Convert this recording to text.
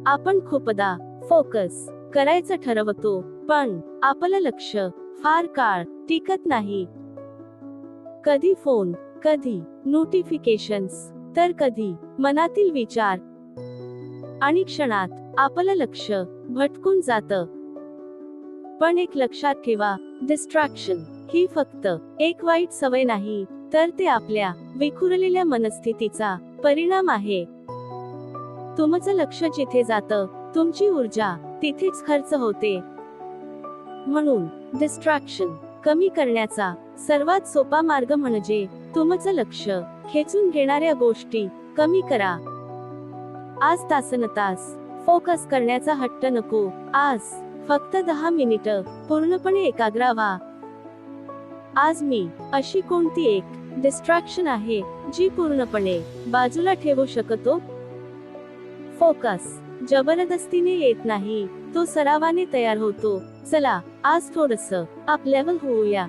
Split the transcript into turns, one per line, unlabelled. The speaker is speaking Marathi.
आपण खूपदा फोकस करायचं ठरवतो, पण आपलं लक्ष फार काळ टिकत नाही. कधी फोन, कधी नोटिफिकेशन्स, तर कधी मनातील विचार, आणि क्षणात आपलं लक्ष भटकून जातं. पण एक लक्षात ठेवा, डिस्ट्रॅक्शन ही फक्त एक वाईट सवय नाही, तर ते आपल्या विखुरलेल्या मनस्थितीचा परिणाम आहे. तुमचं लक्ष जिथे जातं, तुमची ऊर्जा तिथेच खर्च होते. म्हणून डिस्ट्रॅक्शन कमी करण्याचा सर्वात सोपा मार्ग म्हणजे तुमचं लक्ष खेचून घेणाऱ्या गोष्टी कमी करा. आज तासनतास फोकस करण्याचा हट्ट नको. आज फक्त 10 मिनिटं पूर्णपणे एकाग्र व्हा. आज मी अशी कोणती एक डिस्ट्रॅक्शन आहे जी पूर्णपणे बाजूला ठेवू शकतो? फोकस जबरदस्तीने येत नाही, तो सरावाने तयार होतो. चला आज थोडंसं अप लेव्हल होऊया.